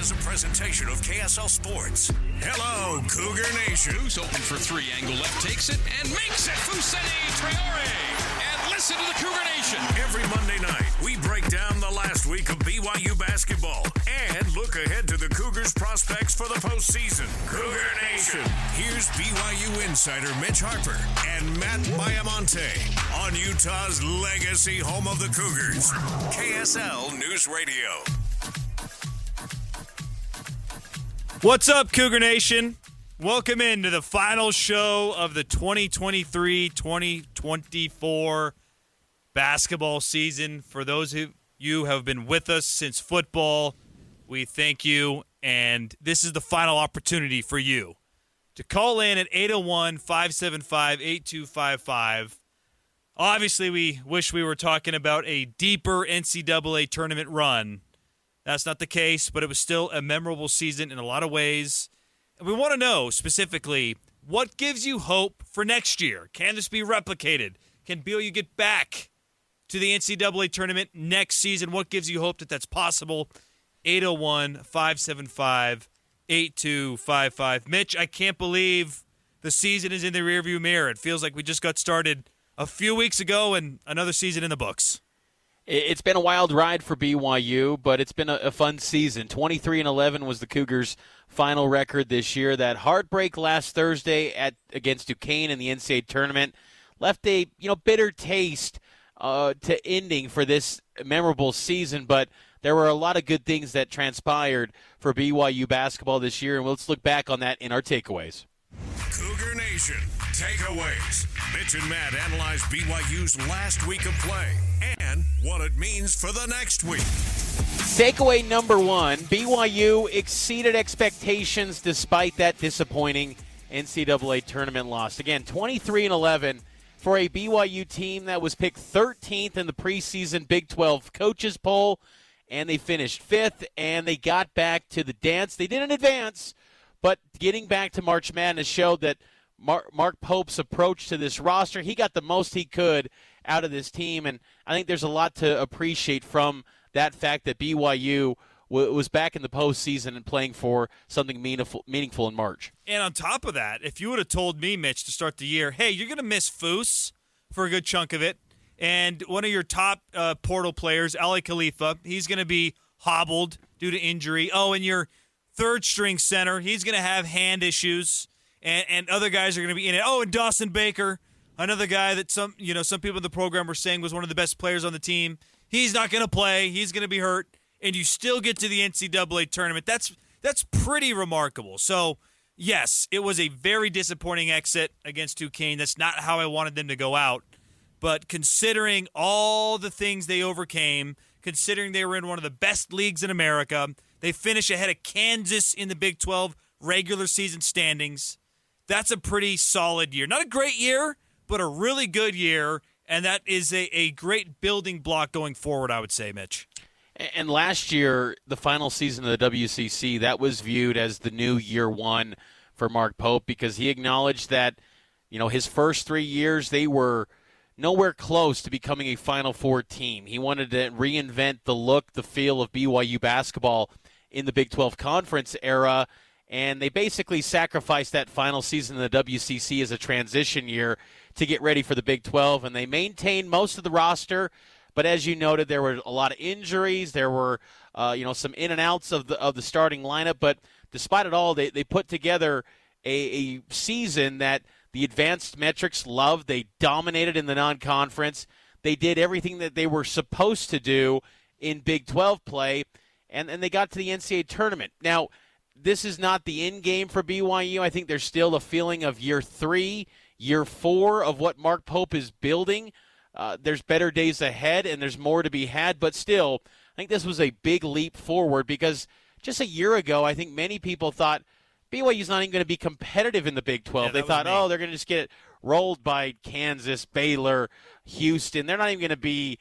is a presentation of KSL Sports. Hello, Cougar Nation. Who's open for three. Angle left takes it and makes it. Fousseyni Traore. And listen to the Cougar Nation. Every Monday night, we break down the last week of BYU basketball and look ahead to the Cougars' prospects for the postseason. Cougar Nation. Here's BYU insider Mitch Harper and Matt Baiamonte on Utah's legacy home of the Cougars, KSL News Radio. What's up, Cougar Nation? Welcome into the final show of the 2023-2024 basketball season. For those of you who have been with us since football, we thank you, and this is the final opportunity for you to call in at 801-575-8255. Obviously, we wish we were talking about a deeper NCAA tournament run. That's not the case, but it was still a memorable season in a lot of ways. And we want to know specifically, what gives you hope for next year? Can this be replicated? Can BYU get back to the NCAA tournament next season? What gives you hope that that's possible? 801-575-8255. Mitch, I can't believe the season is in the rearview mirror. It feels like we just got started a few weeks ago and another season in the books. It's been a wild ride for BYU, but it's been a fun season. 23-11 was the Cougars' final record this year. That heartbreak last Thursday against Duquesne in the NCAA tournament left a bitter taste to ending for this memorable season, but there were a lot of good things that transpired for BYU basketball this year, and let's look back on that in our takeaways. Cougar Nation takeaways. Mitch and Matt analyze BYU's last week of play and what it means for the next week. Takeaway number one, BYU exceeded expectations despite that disappointing NCAA tournament loss. Again, 23-11 for a BYU team that was picked 13th in the preseason Big 12 coaches poll, and they finished 5th, and they got back to the dance. They didn't advance, but getting back to March Madness showed that Mark Pope's approach to this roster, he got the most he could out of this team, and I think there's a lot to appreciate from that fact that BYU was back in the postseason and playing for something meaningful in March. And on top of that, if you would have told me, Mitch, to start the year, hey, you're going to miss Foose for a good chunk of it, and one of your top portal players, Ali Khalifa, he's going to be hobbled due to injury. Oh, and your third-string center, he's going to have hand issues, and other guys are going to be in it. Oh, and Dawson Baker, another guy that some people in the program were saying was one of the best players on the team. He's not going to play. He's going to be hurt, and you still get to the NCAA tournament. That's pretty remarkable. So, yes, it was a very disappointing exit against Duquesne. That's not how I wanted them to go out. But considering all the things they overcame, considering they were in one of the best leagues in America, they finished ahead of Kansas in the Big 12 regular season standings. That's a pretty solid year. Not a great year, but a really good year, and that is a great building block going forward, I would say, Mitch. And last year, the final season of the WCC, that was viewed as the new year one for Mark Pope because he acknowledged that, his first 3 years, they were nowhere close to becoming a Final Four team. He wanted to reinvent the look, the feel of BYU basketball in the Big 12 Conference era, and they basically sacrificed that final season in the WCC as a transition year to get ready for the Big 12, and they maintained most of the roster, but as you noted, there were a lot of injuries. There were some in and outs of the starting lineup, but despite it all, they put together a season that the advanced metrics loved. They dominated in the non-conference. They did everything that they were supposed to do in Big 12 play, and they got to the NCAA tournament. Now, this is not the end game for BYU. I think there's still a feeling of year 3, year 4 of what Mark Pope is building. There's better days ahead, and there's more to be had. But still, I think this was a big leap forward because just a year ago, I think many people thought BYU's not even going to be competitive in the Big 12. Yeah, they thought, they're going to just get rolled by Kansas, Baylor, Houston. They're not even going to be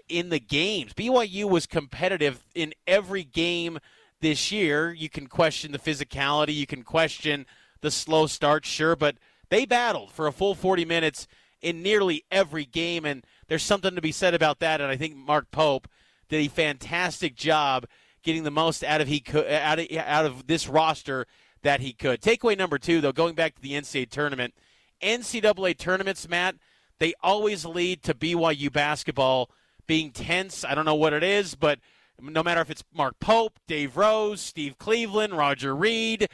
in the games. BYU was competitive in every game this year. You can question the physicality. You can question the slow start, sure, but they battled for a full 40 minutes in nearly every game, and there's something to be said about that, and I think Mark Pope did a fantastic job getting the most out of this roster that he could. Takeaway number 2, though, going back to the NCAA tournament. NCAA tournaments, Matt, they always lead to BYU basketball being tense. I don't know what it is, but no matter if it's Mark Pope, Dave Rose, Steve Cleveland, Roger Reed,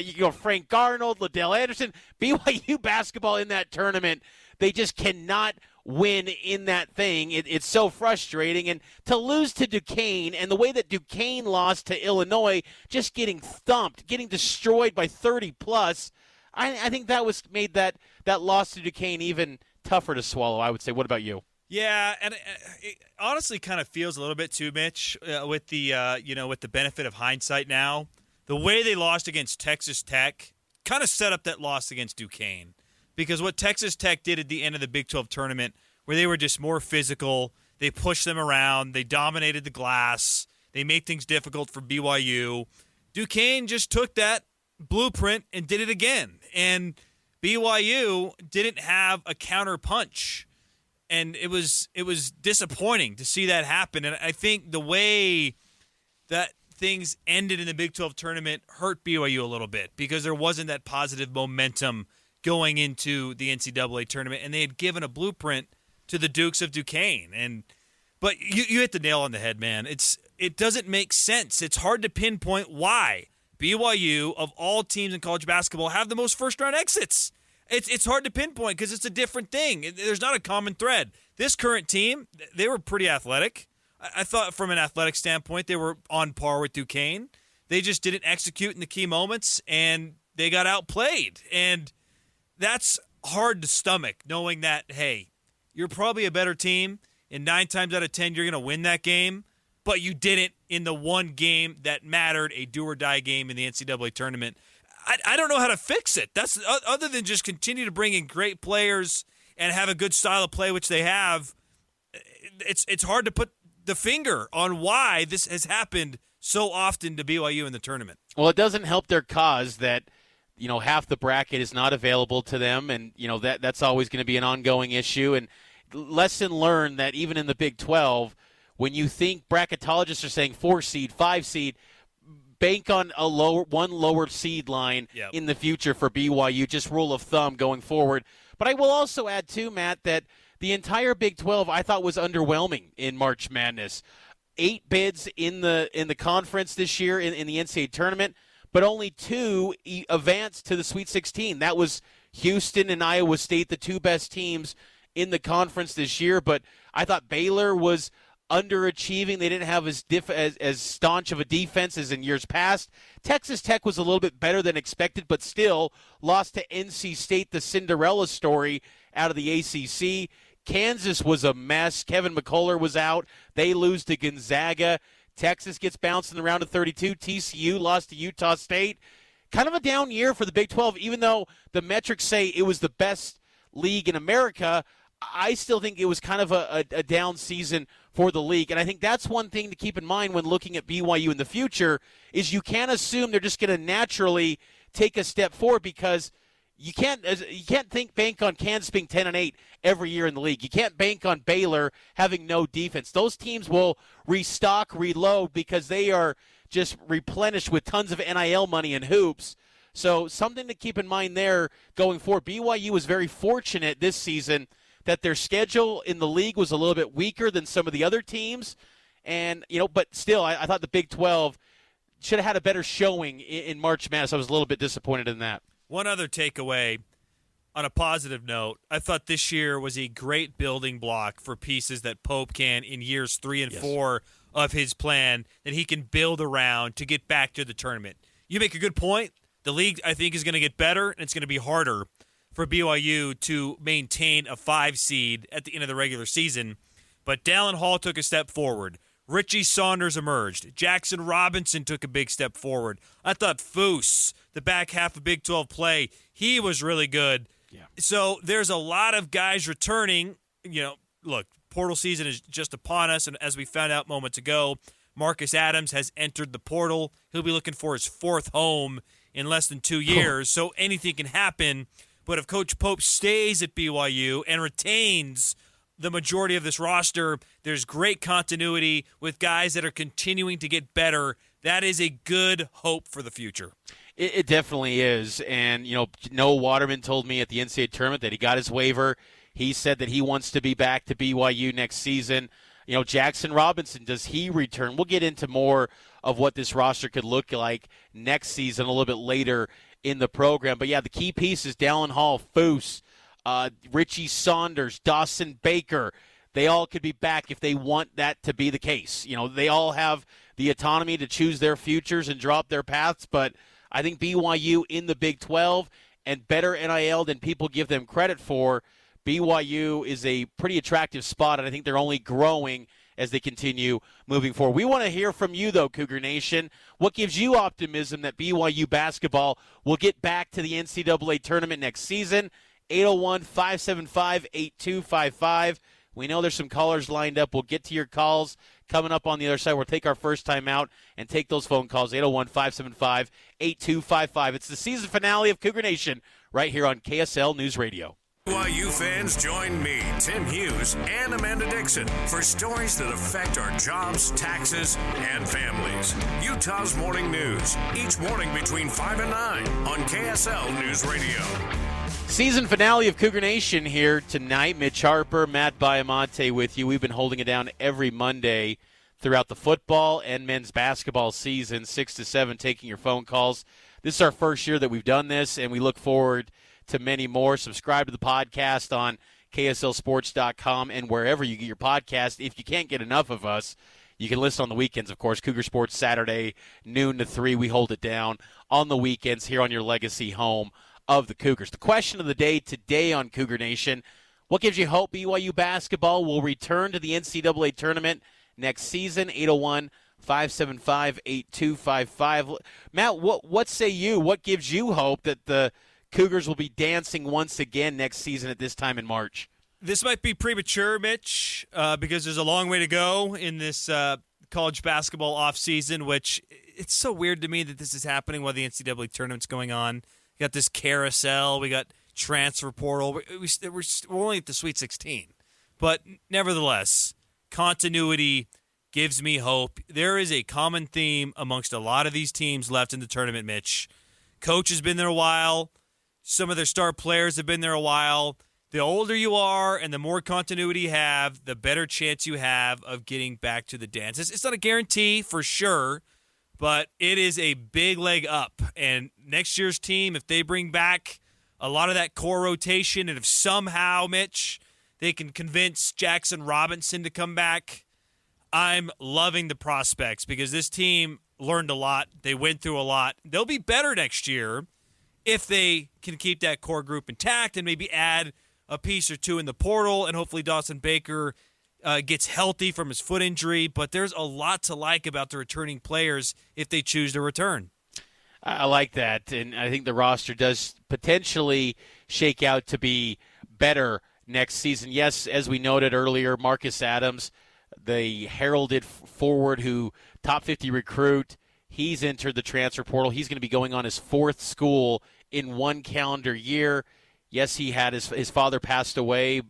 you go Frank Garnold, Liddell Anderson, BYU basketball in that tournament, they just cannot win in that thing. It's so frustrating. And to lose to Duquesne, and the way that Duquesne lost to Illinois, just getting thumped, getting destroyed by 30+, I think that made that loss to Duquesne even tougher to swallow, I would say. What about you? Yeah, and it honestly kind of feels a little bit too, Mitch, with the with the benefit of hindsight now. The way they lost against Texas Tech kind of set up that loss against Duquesne, because what Texas Tech did at the end of the Big 12 tournament, where they were just more physical, they pushed them around, they dominated the glass, they made things difficult for BYU. Duquesne just took that blueprint and did it again, and BYU didn't have a counter punch. And it was disappointing to see that happen. And I think the way that things ended in the Big 12 tournament hurt BYU a little bit, because there wasn't that positive momentum going into the NCAA tournament, and they had given a blueprint to the Dukes of Duquesne. But you hit the nail on the head, man. It doesn't make sense. It's hard to pinpoint why BYU, of all teams in college basketball, have the most first-round exits. It's hard to pinpoint because it's a different thing. There's not a common thread. This current team, they were pretty athletic. I thought from an athletic standpoint, they were on par with Duquesne. They just didn't execute in the key moments, and they got outplayed. And that's hard to stomach, knowing that, hey, you're probably a better team, and 9 times out of 10 you're going to win that game, but you didn't in the one game that mattered, a do-or-die game in the NCAA tournament. I don't know how to fix it. That's other than just continue to bring in great players and have a good style of play, which they have. It's hard to put the finger on why this has happened so often to BYU in the tournament. Well, it doesn't help their cause that half the bracket is not available to them, and that's always going to be an ongoing issue. And lesson learned that even in the Big 12, when you think bracketologists are saying 4 seed, 5 seed, bank on one lower seed line in the future for BYU, just rule of thumb going forward. But I will also add, too, Matt, that the entire Big 12 I thought was underwhelming in March Madness. 8 bids in the conference this year in the NCAA tournament, but only 2 advanced to the Sweet 16. That was Houston and Iowa State, the 2 best teams in the conference this year. But I thought Baylor was underachieving. They didn't have as staunch of a defense as in years past. Texas Tech was a little bit better than expected, but still lost to NC State, the Cinderella story out of the ACC. Kansas was a mess. Kevin McCullough was out. They lose to Gonzaga. Texas gets bounced in the round of 32. TCU lost to Utah State. Kind of a down year for the Big 12, even though the metrics say it was the best league in America. I still think it was kind of a down season for the league. And I think that's one thing to keep in mind when looking at BYU in the future is you can't assume they're just going to naturally take a step forward, because you can't bank on Kansas being 10-8 every year in the league. You can't bank on Baylor having no defense. Those teams will restock, reload, because they are just replenished with tons of NIL money and hoops. So something to keep in mind there going forward. BYU was very fortunate this season that their schedule in the league was a little bit weaker than some of the other teams. And, but still, I thought the Big 12 should have had a better showing in March Madness. I was a little bit disappointed in that. One other takeaway, on a positive note, I thought this year was a great building block for pieces that Pope can, in years 3 and 4 of his plan, that he can build around to get back to the tournament. You make a good point. The league, I think, is going to get better, and it's going to be harder for BYU to maintain a 5 seed at the end of the regular season. But Dallin Hall took a step forward. Richie Saunders emerged. Jackson Robinson took a big step forward. I thought Foose, the back half of Big 12 play, he was really good. Yeah. So there's a lot of guys returning. Look, portal season is just upon us, and as we found out moments ago, Marcus Adams has entered the portal. He'll be looking for his 4th home in less than 2 years, so anything can happen. But if Coach Pope stays at BYU and retains the majority of this roster, there's great continuity with guys that are continuing to get better. That is a good hope for the future. It definitely is. And, Noah Waterman told me at the NCAA tournament that he got his waiver. He said that he wants to be back to BYU next season. Jackson Robinson, does he return? We'll get into more of what this roster could look like next season a little bit later in the program. But, yeah, the key pieces, Dallin Hall, Foose, Richie Saunders, Dawson Baker, they all could be back if they want that to be the case. They all have the autonomy to choose their futures and drop their paths, but I think BYU in the Big 12 and better NIL than people give them credit for, BYU is a pretty attractive spot, and I think they're only growing as they continue moving forward. We want to hear from you, though, Cougar Nation. What gives you optimism that BYU basketball will get back to the NCAA tournament next season? 801-575-8255. We know there's some callers lined up. We'll get to your calls coming up on the other side. We'll take our first time out and take those phone calls, 801-575-8255. It's the season finale of Cougar Nation right here on KSL News Radio. BYU fans, join me, Tim Hughes, and Amanda Dixon for stories that affect our jobs, taxes, and families. Utah's Morning News, each morning between 5 and 9 on KSL News Radio. Season finale of Cougar Nation here tonight. Mitch Harper, Matt Baiamonte with you. We've been holding it down every Monday throughout the football and men's basketball season, 6 to 7, taking your phone calls. This is our first year that we've done this, and we look forward to many more. Subscribe to the podcast on KSLSports.com and wherever you get your podcast. If you can't get enough of us, you can listen on the weekends, of course. Cougar Sports Saturday, noon to 3. We hold it down on the weekends here on your legacy home of the Cougars. The question of the day today on Cougar Nation, what gives you hope BYU basketball will return to the NCAA tournament next season? 801-575-8255. Matt, what say you? What gives you hope that the Cougars will be dancing once again next season at this time in March? This might be premature, Mitch, because there's a long way to go in this college basketball offseason, which it's so weird to me that this is happening while the NCAA tournament's going on. We got this carousel. We got transfer portal. We're only at the Sweet 16. But nevertheless, continuity gives me hope. There is a common theme amongst a lot of these teams left in the tournament, Mitch. Coach has been there a while. Some of their star players have been there a while. The older you are and the more continuity you have, the better chance you have of getting back to the dance. It's not a guarantee for sure, but it is a big leg up. And next year's team, if they bring back a lot of that core rotation, and if somehow, Mitch, they can convince Jackson Robinson to come back, I'm loving the prospects because this team learned a lot. They went through a lot. They'll be better next year if they can keep that core group intact and maybe add a piece or two in the portal, and hopefully Dawson Baker gets healthy from his foot injury. But there's a lot to like about the returning players if they choose to return. I like that, and I think the roster does potentially shake out to be better next season. Yes, as we noted earlier, Marcus Adams, the heralded forward who top 50 recruit, he's entered the transfer portal. He's going to be going on his fourth school in one calendar year. Yes, he had his father passed away.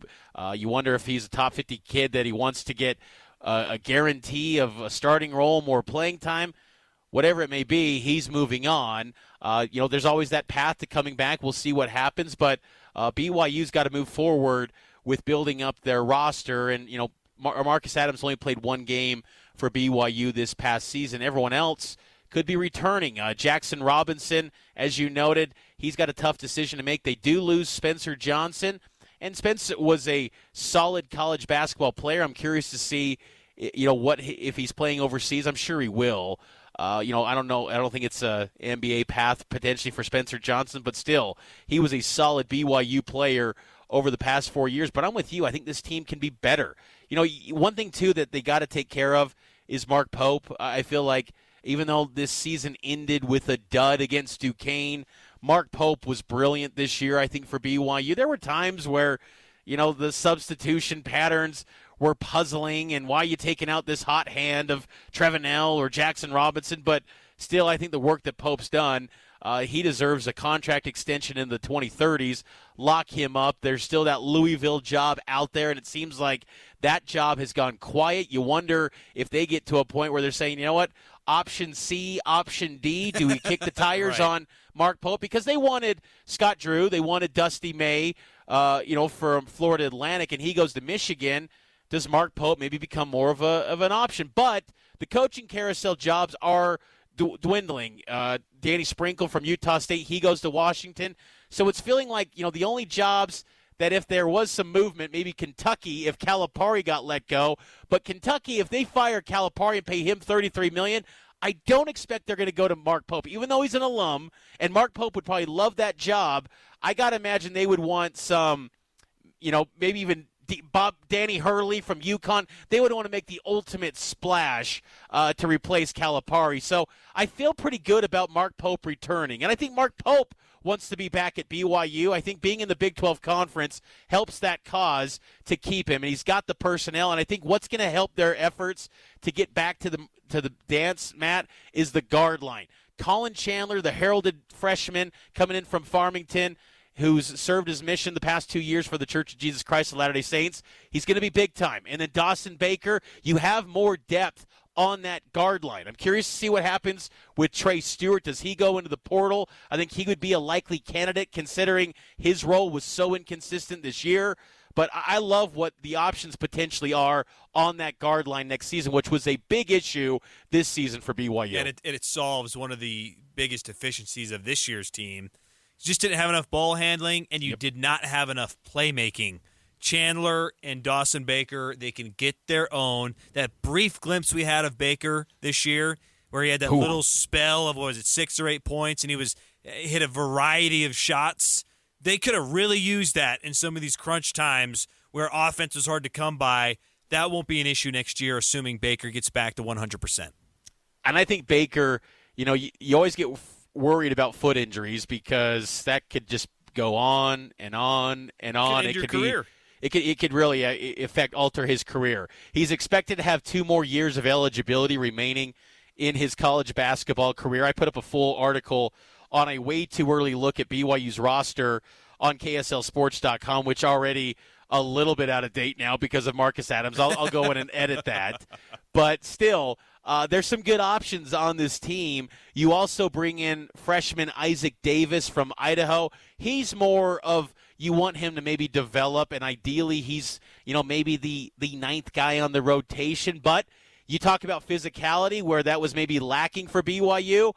You wonder if he's a top 50 kid that he wants to get a guarantee of a starting role, more playing time. Whatever it may be, he's moving on. There's always that path to coming back. We'll see what happens, but BYU's got to move forward with building up their roster. And, Marcus Adams only played one game for BYU this past season. Everyone else could be returning. Jackson Robinson, as you noted, he's got a tough decision to make. They do lose Spencer Johnson, and Spence was a solid college basketball player. I'm curious to see, what if he's playing overseas. I'm sure he will. I don't know. I don't think it's a NBA path potentially for Spencer Johnson, but still, he was a solid BYU player over the past 4 years. But I'm with you. I think this team can be better. One thing, too, that they got to take care of is Mark Pope. I feel like even though this season ended with a dud against Duquesne, Mark Pope was brilliant this year, I think, for BYU. There were times where, the substitution patterns were puzzling and why you taking out this hot hand of Trevenell or Jackson Robinson. But still, I think the work that Pope's done, he deserves a contract extension in the 2030s. Lock him up. There's still that Louisville job out there, and it seems like that job has gone quiet. You wonder if they get to a point where they're saying, you know what, option C, option D, do we kick the tires Right. on Mark Pope? Because they wanted Scott Drew, they wanted Dusty May, from Florida Atlantic, and he goes to Michigan. Does Mark Pope maybe become more of an option? But the coaching carousel jobs are dwindling. Danny Sprinkle from Utah State, he goes to Washington. So it's feeling like, the only jobs that if there was some movement, maybe Kentucky, if Calipari got let go. But Kentucky, if they fire Calipari and pay him $33 million, I don't expect they're going to go to Mark Pope. Even though he's an alum, and Mark Pope would probably love that job, I got to imagine they would want some, maybe even Danny Hurley from UConn. They would want to make the ultimate splash to replace Calipari. So I feel pretty good about Mark Pope returning. And I think Mark Pope wants to be back at BYU. I think being in the Big 12 Conference helps that cause to keep him. And he's got the personnel. And I think what's going to help their efforts to get back to the dance, Matt, is the guard line. Colin Chandler, the heralded freshman coming in from Farmington, who's served his mission the past 2 years for the Church of Jesus Christ of Latter-day Saints. He's going to be big time. And then Dawson Baker, you have more depth on that guard line. I'm curious to see what happens with Trey Stewart. Does he go into the portal? I think he would be a likely candidate considering his role was so inconsistent this year. But I love what the options potentially are on that guard line next season, which was a big issue this season for BYU. And it solves one of the biggest deficiencies of this year's team. You just didn't have enough ball handling, and you did not have enough playmaking. Chandler and Dawson Baker, they can get their own. That brief glimpse we had of Baker this year where he had that little spell of, 6 or 8 points, and he hit a variety of shots. They could have really used that in some of these crunch times where offense was hard to come by. That won't be an issue next year, assuming Baker gets back to 100%. And I think Baker, you always get worried about foot injuries because that could just go on and on and on. It could career. It could really alter his career. He's expected to have 2 more years of eligibility remaining in his college basketball career. I put up a full article on a way too early look at BYU's roster on KSLSports.com, which already a little bit out of date now because of Marcus Adams. I'll go in and edit that. But still, there's some good options on this team. You also bring in freshman Isaac Davis from Idaho. He's more of, you want him to maybe develop, and ideally he's, maybe the 9th guy on the rotation. But you talk about physicality, where that was maybe lacking for BYU.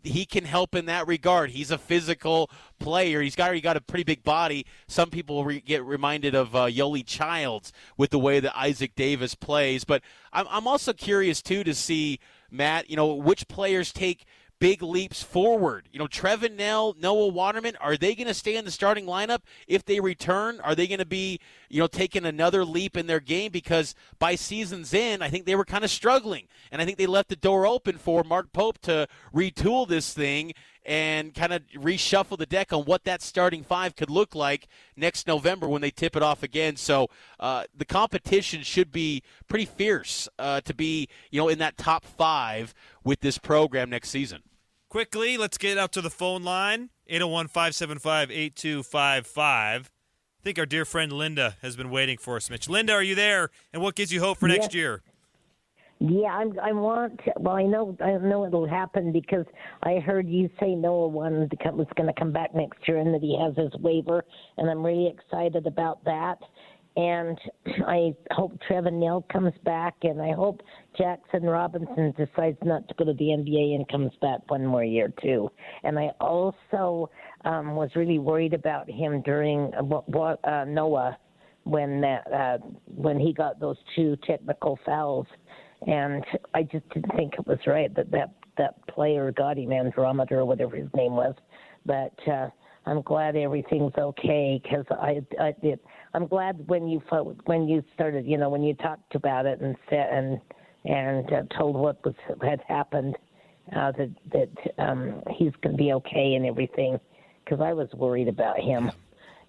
He can help in that regard. He's a physical player. He's got a pretty big body. Some people get reminded of Yoli Childs with the way that Isaac Davis plays. But I'm also curious, too, to see, Matt, which players take big leaps forward. Trevin Nell, Noah Waterman, are they going to stay in the starting lineup if they return? Are they going to be, taking another leap in their game? Because by season's end, I think they were kind of struggling. And I think they left the door open for Mark Pope to retool this thing and kind of reshuffle the deck on what that starting 5 could look like next November when they tip it off again. So the competition should be pretty fierce to be, in that top 5 with this program next season. Quickly, let's get out to the phone line, 801-575-8255. I think our dear friend Linda has been waiting for us, Mitch. Linda, are you there? And what gives you hope for next year? Yeah, I know it'll happen because I heard you say Noah was going to come back next year and that he has his waiver, and I'm really excited about that. And I hope Trevin Nell comes back, and I hope Jackson Robinson decides not to go to the NBA and comes back one more year, too. And I also was really worried about him during Noah when he got those 2 technical fouls. And I just didn't think it was right that player got him, Andromeda or whatever his name was. But I'm glad everything's okay because I'm glad when you started, when you talked about it and said and told what had happened, that he's going to be okay and everything, because I was worried about him.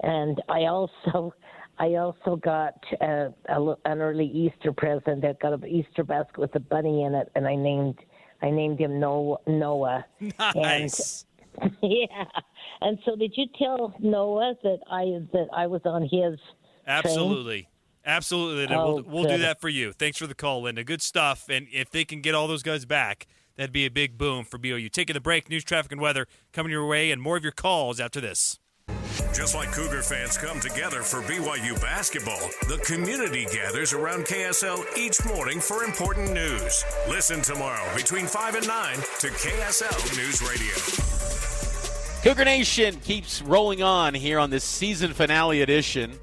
And I also got an early Easter present. I got an Easter basket with a bunny in it, and I I named him Noah. Nice. And, yeah. And so, did you tell Noah that I was on his Absolutely. train? Absolutely, Linda. Oh, We'll do good. that for you. Thanks for the call, Linda. Good stuff. And if they can get all those guys back, that'd be a big boom for BYU. Taking the break, news, traffic, and weather coming your way, and more of your calls after this. Just like Cougar fans come together for BYU basketball, the community gathers around KSL each morning for important news. Listen tomorrow between 5 and 9 to KSL News Radio. Cougar Nation keeps rolling on here on this season finale edition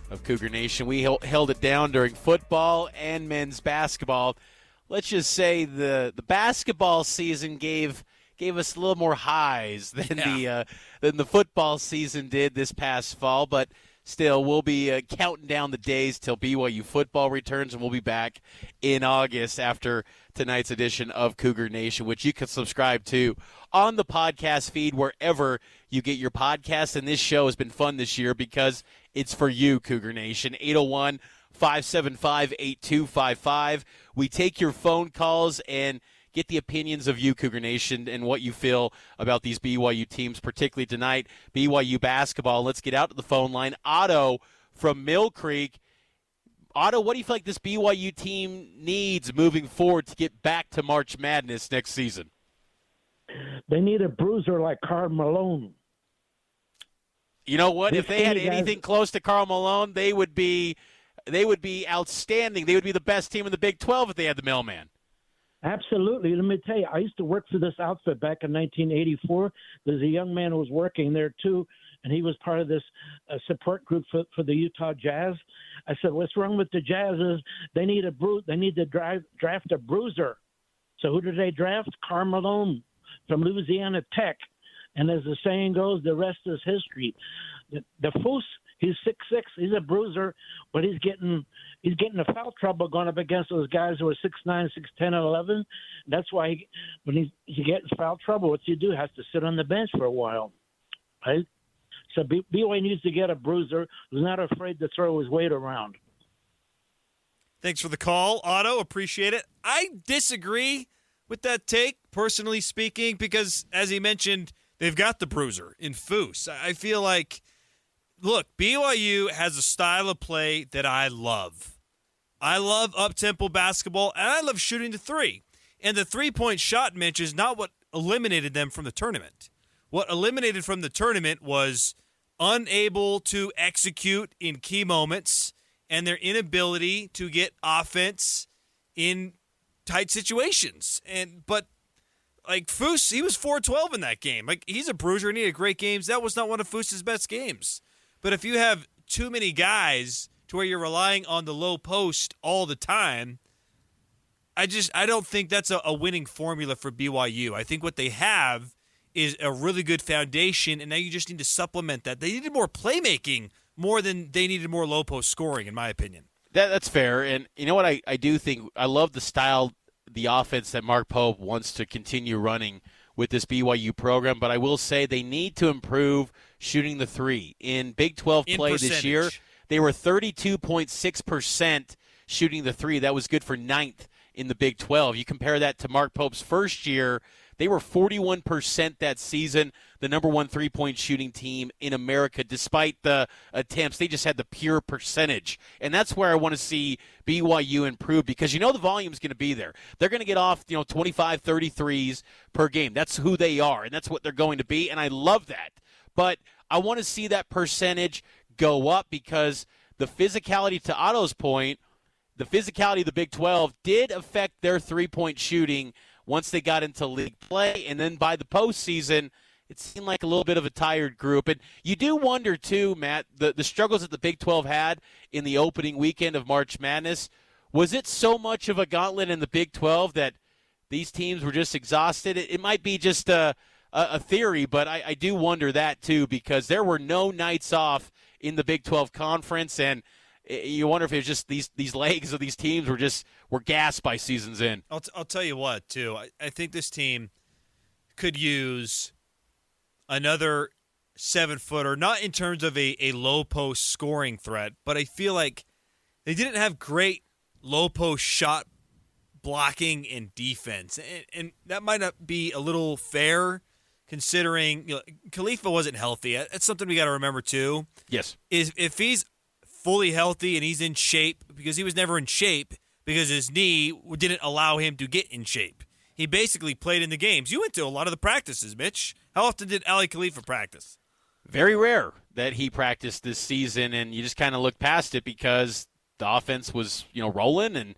of Cougar Nation. We held it down during football and men's basketball. Let's just say the basketball season gave us a little more highs than the football season did this past fall, but still, we'll be counting down the days till BYU football returns, and we'll be back in August after tonight's edition of Cougar Nation, which you can subscribe to on the podcast feed wherever you get your podcasts. And this show has been fun this year because it's for you, Cougar Nation. 801-575-8255. We take your phone calls and get the opinions of you, Cougar Nation, and what you feel about these BYU teams, particularly tonight, BYU basketball. Let's get out to the phone line. Otto from Mill Creek. Otto, what do you feel like this BYU team needs moving forward to get back to March Madness next season? They need a bruiser like Karl Malone. You know what? If they had Guys, anything close to Karl Malone, they would be outstanding. They would be the best team in the Big 12 if they had the mailman. Absolutely. Let me tell you, I used to work for this outfit back in 1984. There's a young man who was working there, too, and he was part of this support group for the Utah Jazz. I said, what's wrong with the Jazz is they need to draft a bruiser. So who did they draft? Karl Malone from Louisiana Tech. And as the saying goes, the rest is history. The Foose, he's 6'6", he's a bruiser, but he's getting a foul trouble going up against those guys who are 6'9", 6'10", and 11. That's why when he gets foul trouble, what you do has to sit on the bench for a while, right? So BYU needs to get a bruiser who's not afraid to throw his weight around. Thanks for the call, Otto. Appreciate it. I disagree with that take, personally speaking, because, as he mentioned, they've got the bruiser in Foose. I feel like, look, BYU has a style of play that I love. I love up-tempo basketball, and I love shooting the three. And the three-point shot, Mitch, is not what eliminated them from the tournament. What eliminated from the tournament was unable to execute in key moments and their inability to get offense in tight situations. But like Foose, he was 4-12 in that game. Like, he's a bruiser and he had great games. That was not one of Foose's best games. But if you have too many guys to where you're relying on the low post all the time, I don't think that's a winning formula for BYU. I think what they have is a really good foundation, and now you just need to supplement that. They needed more playmaking more than they needed more low post scoring, in my opinion. That's fair. And you know what I do think? I love the style, the offense that Mark Pope wants to continue running with this BYU program, but I will say they need to improve shooting the three. In Big 12 play this year, they were 32.6% shooting the three. That was good for ninth in the Big 12. You compare that to Mark Pope's first year, they were 41% that season, the number one three-point shooting team in America. Despite the attempts, they just had the pure percentage. And that's where I want to see BYU improve, because you know the volume is going to be there. They're going to get off 25, 33s per game. That's who they are, and that's what they're going to be, and I love that. But I want to see that percentage go up, because the physicality, to Otto's point, the physicality of the Big 12 did affect their three-point shooting once they got into league play, and then by the postseason, it seemed like a little bit of a tired group. And you do wonder, too, Matt, the struggles that the Big 12 had in the opening weekend of March Madness, was it so much of a gauntlet in the Big 12 that these teams were just exhausted? It might be just a theory, but I do wonder that, too, because there were no nights off in the Big 12 conference, and you wonder if it was just these legs of these teams were gassed by season's end. I'll tell you what, too. I think this team could use another 7-footer, not in terms of a low post scoring threat, but I feel like they didn't have great low post shot blocking and defense. And that might not be a little fair considering Khalifa wasn't healthy. That's something we got to remember too. Yes. Is if he's fully healthy and he's in shape, because he was never in shape because his knee didn't allow him to get in shape. He basically played in the games. You went to a lot of the practices, Mitch. How often did Ali Khalifa practice? Very rare that he practiced this season, and you just kind of look past it because the offense was, rolling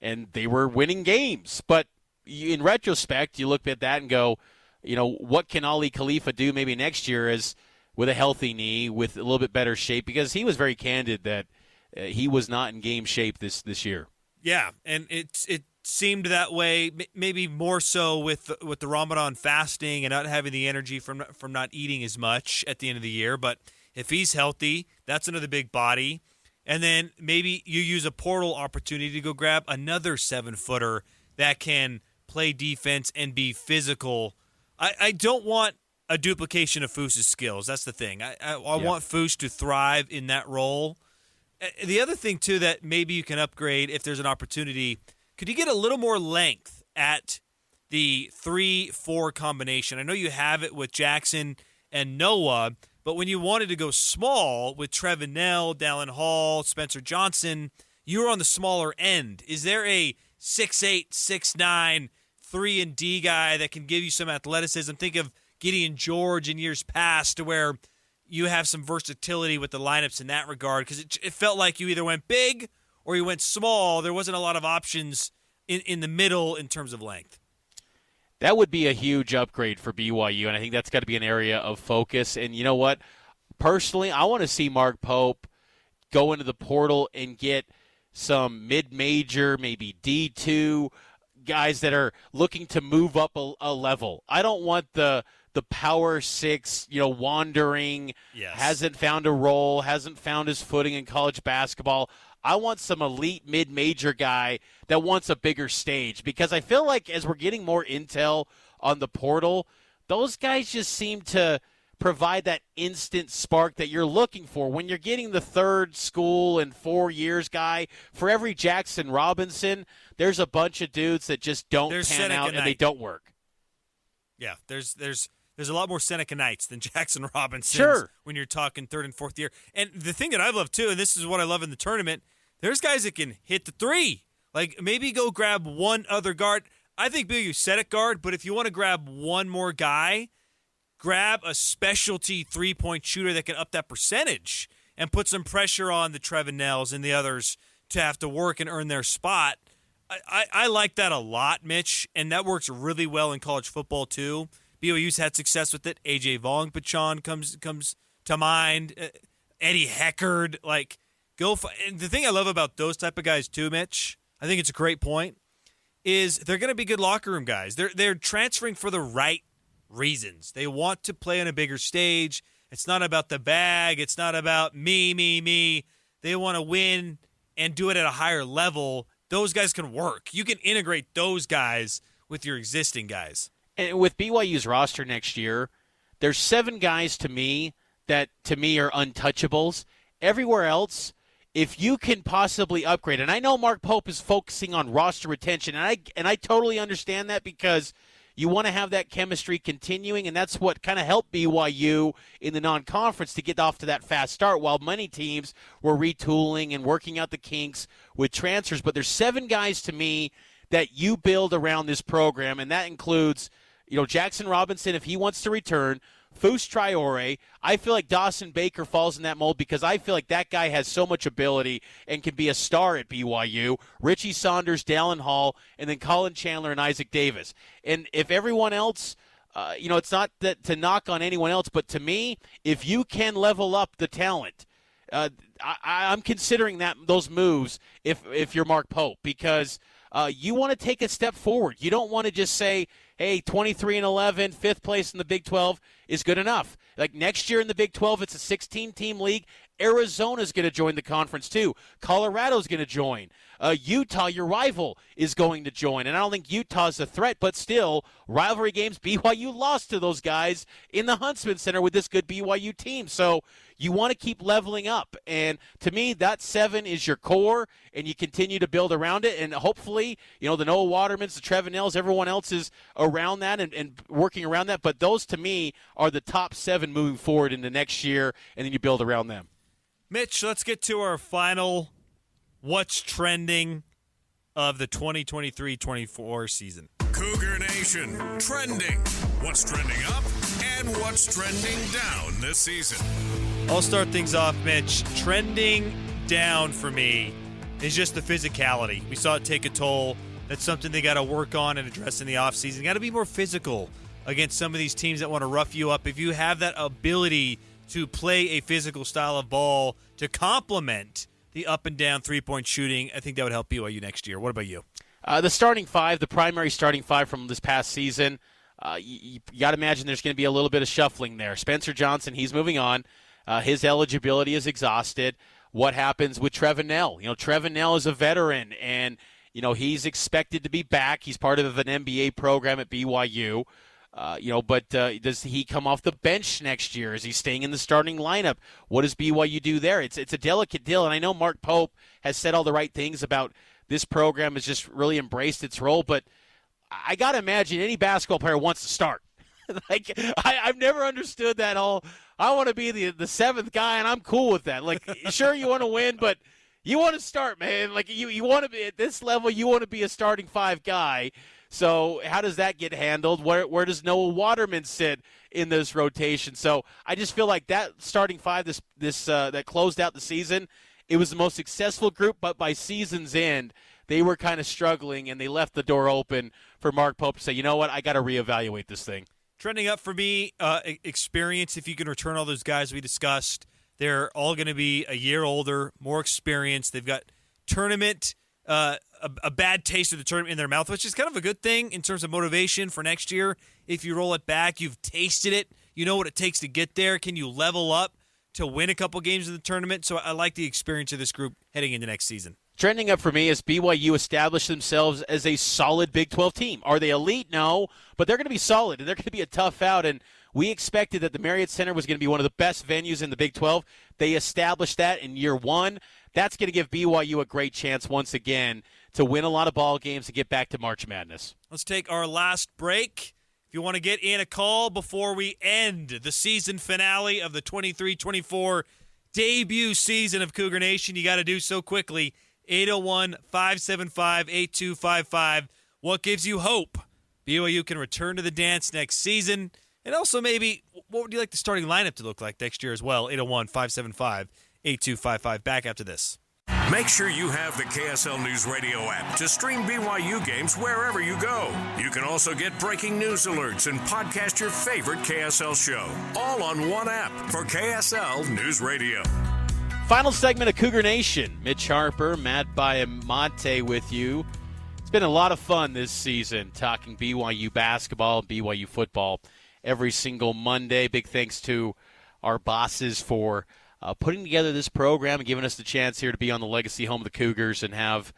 and they were winning games. But in retrospect, you look at that and go, what can Ali Khalifa do maybe next year as with a healthy knee, with a little bit better shape? Because he was very candid that he was not in game shape this year. Yeah, and it seemed that way, maybe more so with the Ramadan fasting and not having the energy from not eating as much at the end of the year. But if he's healthy, that's another big body. And then maybe you use a portal opportunity to go grab another 7-footer that can play defense and be physical. I don't want a duplication of Foos's skills. That's the thing. I want Foos to thrive in that role. The other thing, too, that maybe you can upgrade if there's an opportunity, could you get a little more length at the 3-4 combination? I know you have it with Jackson and Noah, but when you wanted to go small with Trevin Nell, Dallin Hall, Spencer Johnson, you were on the smaller end. Is there a 6'8", 6'9", 3-and-D guy that can give you some athleticism? Think of Gideon George in years past, to where you have some versatility with the lineups in that regard, because it felt like you either went big or you went small. There wasn't a lot of options in the middle in terms of length. That would be a huge upgrade for BYU, and I think that's got to be an area of focus. And you know what? Personally, I want to see Mark Pope go into the portal and get some mid-major, maybe D2 guys that are looking to move up a level. I don't want the power 6, wandering, hasn't found a role, hasn't found his footing in college basketball. I want some elite mid-major guy that wants a bigger stage, because I feel like as we're getting more intel on the portal, those guys just seem to provide that instant spark that you're looking for. When you're getting the third school in 4 years guy, for every Jackson Robinson, there's a bunch of dudes that just don't pan out and they don't work. Yeah, there's a lot more Seneca Knights than Jackson Robinsons sure. when you're talking third and fourth year. And the thing that I love, too, and this is what I love in the tournament, there's guys that can hit the three. Like, maybe go grab one other guard. I think maybe you set at guard, but if you want to grab one more guy, grab a specialty three-point shooter that can up that percentage and put some pressure on the Trevin Nells and the others to have to work and earn their spot. I like that a lot, Mitch, and that works really well in college football, too. BYU's had success with it. A.J. Vongpachon comes to mind. Eddie Heckard. And the thing I love about those type of guys, too, Mitch, I think it's a great point, is they're going to be good locker room guys. They're transferring for the right reasons. They want to play on a bigger stage. It's not about the bag. It's not about me. They want to win and do it at a higher level. Those guys can work. You can integrate those guys with your existing guys. And with BYU's roster next year, there's 7 guys to me that are untouchables. Everywhere else, if you can possibly upgrade, and I know Mark Pope is focusing on roster retention, and I totally understand that, because you want to have that chemistry continuing, and that's what kind of helped BYU in the non-conference to get off to that fast start, while many teams were retooling and working out the kinks with transfers. But there's 7 guys to me that you build around this program, and that includes, Jackson Robinson, if he wants to return, Foos Traore. I feel like Dawson Baker falls in that mold, because I feel like that guy has so much ability and can be a star at BYU. Richie Saunders, Dallin Hall, and then Colin Chandler and Isaac Davis. And if everyone else, it's not that to knock on anyone else, but to me, if you can level up the talent, I'm considering those moves if you're Mark Pope, because you want to take a step forward. You don't want to just say, hey, 23-11, 5th place in the Big 12 is good enough. Like next year in the Big 12, it's a 16-team league. Arizona's going to join the conference too. Colorado's going to join. Utah, your rival, is going to join. And I don't think Utah's a threat, but still, rivalry games, BYU lost to those guys in the Huntsman Center with this good BYU team. So you want to keep leveling up. And to me, that 7 is your core, and you continue to build around it. And hopefully, the Noah Watermans, the Trevin Nels, everyone else is around that and working around that. But those, to me, are the top 7 moving forward into next year, and then you build around them. Mitch, let's get to our final what's trending of the 2023-24 season. Cougar Nation, trending. What's trending up and what's trending down this season? I'll start things off, Mitch. Trending down for me is just the physicality. We saw it take a toll. That's something they got to work on and address in the offseason. Got to be more physical against some of these teams that want to rough you up. If you have that ability to play a physical style of ball to complement the up and down three-point shooting, I think that would help BYU next year. What about you? The starting 5, the primary starting 5 from this past season, you got to imagine there's going to be a little bit of shuffling there. Spencer Johnson, he's moving on. His eligibility is exhausted. What happens with Trevin Nell? Trevin Nell is a veteran, and he's expected to be back. He's part of an NBA program at BYU. But does he come off the bench next year? Is he staying in the starting lineup? What does BYU do there? It's a delicate deal, and I know Mark Pope has said all the right things about this program has just really embraced its role, but I got to imagine any basketball player wants to start. I've never understood that whole, I want to be the 7th guy, and I'm cool with that. Sure, you want to win, but you want to start, man. You want to be at this level, you want to be a starting 5 guy. So how does that get handled? Where does Noah Waterman sit in this rotation? So I just feel like that starting 5 that closed out the season, it was the most successful group, but by season's end, they were kind of struggling, and they left the door open for Mark Pope to say, you know what, I got to reevaluate this thing. Trending up for me, experience. If you can return all those guys we discussed, they're all going to be a year older, more experienced. They've got tournament, a bad taste of the tournament in their mouth, which is kind of a good thing in terms of motivation for next year. If you roll it back, you've tasted it. You know what it takes to get there. Can you level up to win a couple games in the tournament? So I like the experience of this group heading into next season. Trending up for me is BYU established themselves as a solid Big 12 team. Are they elite? No, but they're going to be solid, and they're going to be a tough out, and we expected that the Marriott Center was going to be one of the best venues in the Big 12. They established that in year 1. That's going to give BYU a great chance once again to win a lot of ball games to get back to March Madness. Let's take our last break. If you want to get in a call before we end the season finale of the 23-24 debut season of Cougar Nation, you got to do so quickly. 801-575-8255. What gives you hope BYU can return to the dance next season? And also maybe, what would you like the starting lineup to look like next year as well? 801-575-8255. Back after this. Make sure you have the KSL News Radio app to stream BYU games wherever you go. You can also get breaking news alerts and podcast your favorite KSL show, all on one app for KSL News Radio. Final segment of Cougar Nation. Mitch Harper, Matt Baiamonte with you. It's been a lot of fun this season talking BYU basketball and BYU football every single Monday. Big thanks to our bosses for putting together this program and giving us the chance here to be on the legacy home of the Cougars and have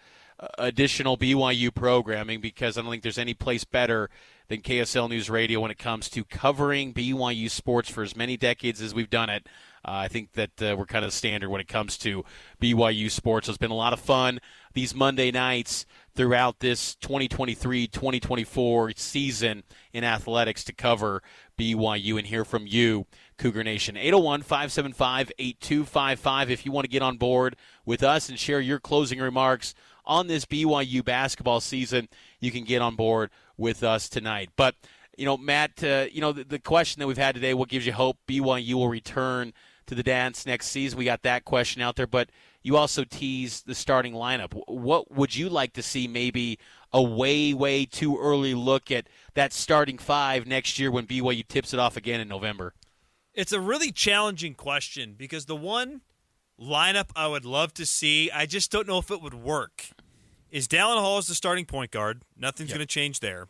additional BYU programming, because I don't think there's any place better than KSL News Radio when it comes to covering BYU sports for as many decades as we've done it. I think that we're kind of standard when it comes to BYU sports. So it's been a lot of fun these Monday nights throughout this 2023-2024 season in athletics to cover BYU and hear from you, Cougar Nation. 801-575-8255 if you want to get on board with us and share your closing remarks on this BYU basketball season. You can get on board with us tonight. But, Matt, the question that we've had today, what gives you hope BYU will return to the dance next season? We got that question out there, but you also teased the starting lineup. What would you like to see, maybe a way too early look at that starting 5 next year when BYU tips it off again in November? It's a really challenging question, because the one lineup I would love to see, I just don't know if it would work, is Dallin Hall as the starting point guard. Nothing's going to change there.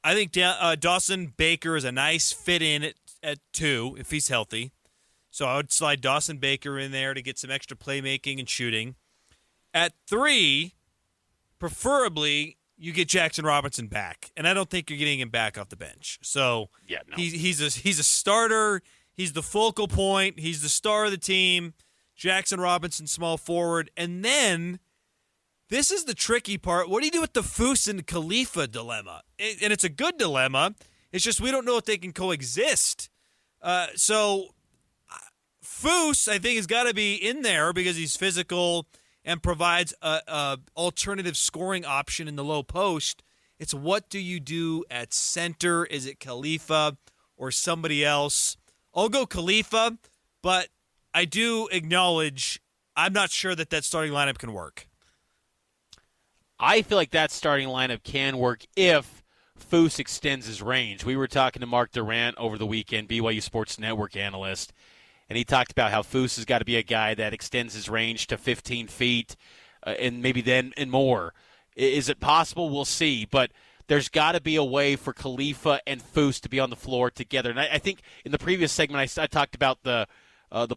I think Dawson Baker is a nice fit in at 2 if he's healthy. So I would slide Dawson Baker in there to get some extra playmaking and shooting. At 3, preferably you get Jackson Robinson back, and I don't think you're getting him back off the bench. So Yeah, no. he's a starter. He's the focal point. He's the star of the team. Jackson Robinson, small forward. And then this is the tricky part. What do you do with the Foose and Khalifa dilemma? And it's a good dilemma. It's just we don't know if they can coexist. So Foose, I think, has got to be in there because he's physical and provides a alternative scoring option in the low post. It's what do you do at center? Is it Khalifa or somebody else? I'll go Khalifa, but I do acknowledge I'm not sure that starting lineup can work. I feel like that starting lineup can work if Foose extends his range. We were talking to Mark Durant over the weekend, BYU Sports Network analyst, and he talked about how Foose has got to be a guy that extends his range to 15 feet and maybe then and more. Is it possible? We'll see. But there's got to be a way for Khalifa and Foose to be on the floor together. And I think in the previous segment I talked about the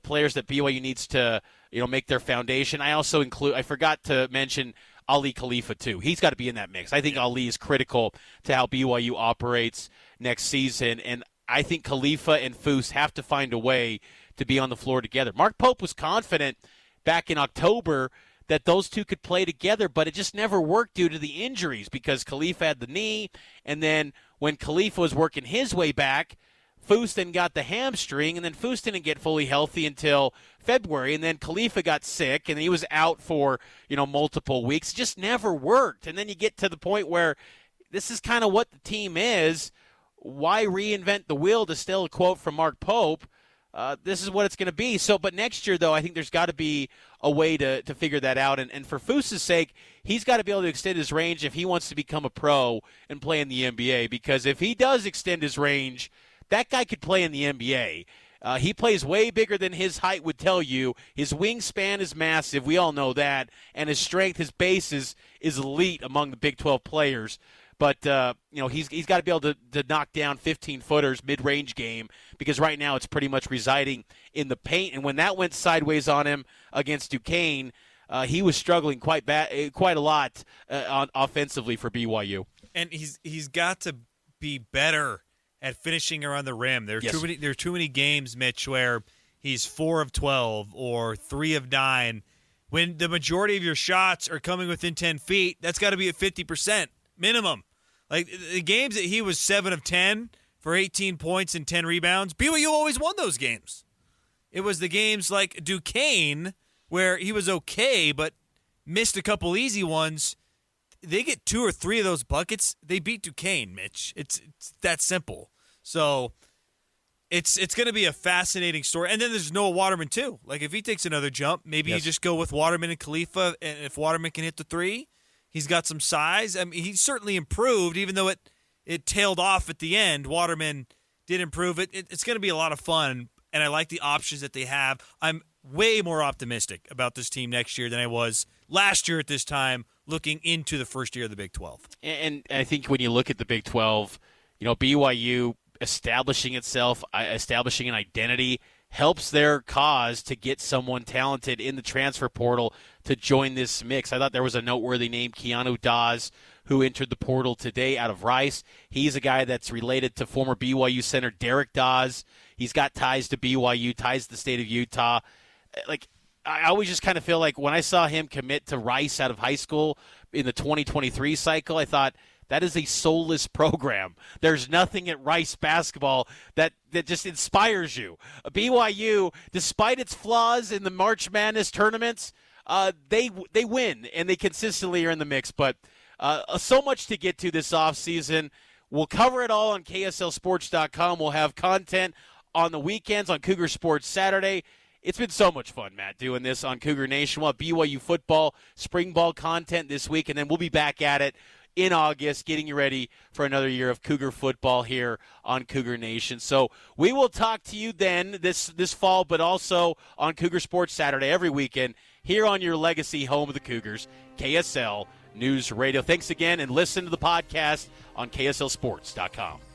players that BYU needs to make their foundation. I forgot to mention Ali Khalifa too. He's got to be in that mix. I think Ali is critical to how BYU operates next season. And I think Khalifa and Foose have to find a way to be on the floor together. Mark Pope was confident back in October that those two could play together, but it just never worked due to the injuries because Khalifa had the knee, and then when Khalifa was working his way back, Foose then got the hamstring, and then Foose didn't get fully healthy until February, and then Khalifa got sick, and he was out for multiple weeks. It just never worked. And then you get to the point where this is kind of what the team is. Why reinvent the wheel, to steal a quote from Mark Pope? This is what it's going to be. So, but next year, though, I think there's got to be a way to figure that out. And for Foose's sake, he's got to be able to extend his range if he wants to become a pro and play in the NBA. Because if he does extend his range, that guy could play in the NBA. He plays way bigger than his height would tell you. His wingspan is massive. We all know that. And his strength, his base is elite among the Big 12 players. But, he's got to be able to knock down 15-footers mid-range game because right now it's pretty much residing in the paint. And when that went sideways on him against Duquesne, he was struggling quite a lot offensively for BYU. And he's got to be better at finishing around the rim. There are too many games, Mitch, where he's 4 of 12 or 3 of 9. When the majority of your shots are coming within 10 feet, that's got to be at 50% minimum. Like the games that he was 7 of 10 for 18 points and 10 rebounds, BYU always won those games. It was the games like Duquesne where he was okay but missed a couple easy ones. They get 2 or 3 of those buckets, they beat Duquesne, Mitch. It's that simple. So it's going to be a fascinating story. And then there's Noah Waterman too. Like if he takes another jump, maybe you just go with Waterman and Khalifa, and if Waterman can hit the 3, he's got some size. I mean, he's certainly improved, even though it tailed off at the end. Waterman did improve. It's going to be a lot of fun, and I like the options that they have. I'm way more optimistic about this team next year than I was last year at this time, looking into the first year of the Big 12. And I think when you look at the Big 12, BYU establishing itself, establishing an identity, helps their cause to get someone talented in the transfer portal to join this mix. I thought there was a noteworthy name, Keanu Dawes, who entered the portal today out of Rice. He's a guy that's related to former BYU center Derek Dawes. He's got ties to BYU, ties to the state of Utah. Like, I always just kind of feel like when I saw him commit to Rice out of high school in the 2023 cycle, I thought, that is a soulless program. There's nothing at Rice basketball that just inspires you. BYU, despite its flaws in the March Madness tournaments, they win, and they consistently are in the mix. But so much to get to this offseason. We'll cover it all on KSLSports.com. We'll have content on the weekends on Cougar Sports Saturday. It's been so much fun, Matt, doing this on Cougar Nation. We'll have BYU football, spring ball content this week, and then we'll be back at it in August, getting you ready for another year of Cougar football here on Cougar Nation. So we will talk to you then this fall, but also on Cougar Sports Saturday every weekend here on your legacy home of the Cougars, KSL News Radio. Thanks again, and listen to the podcast on KSLSports.com.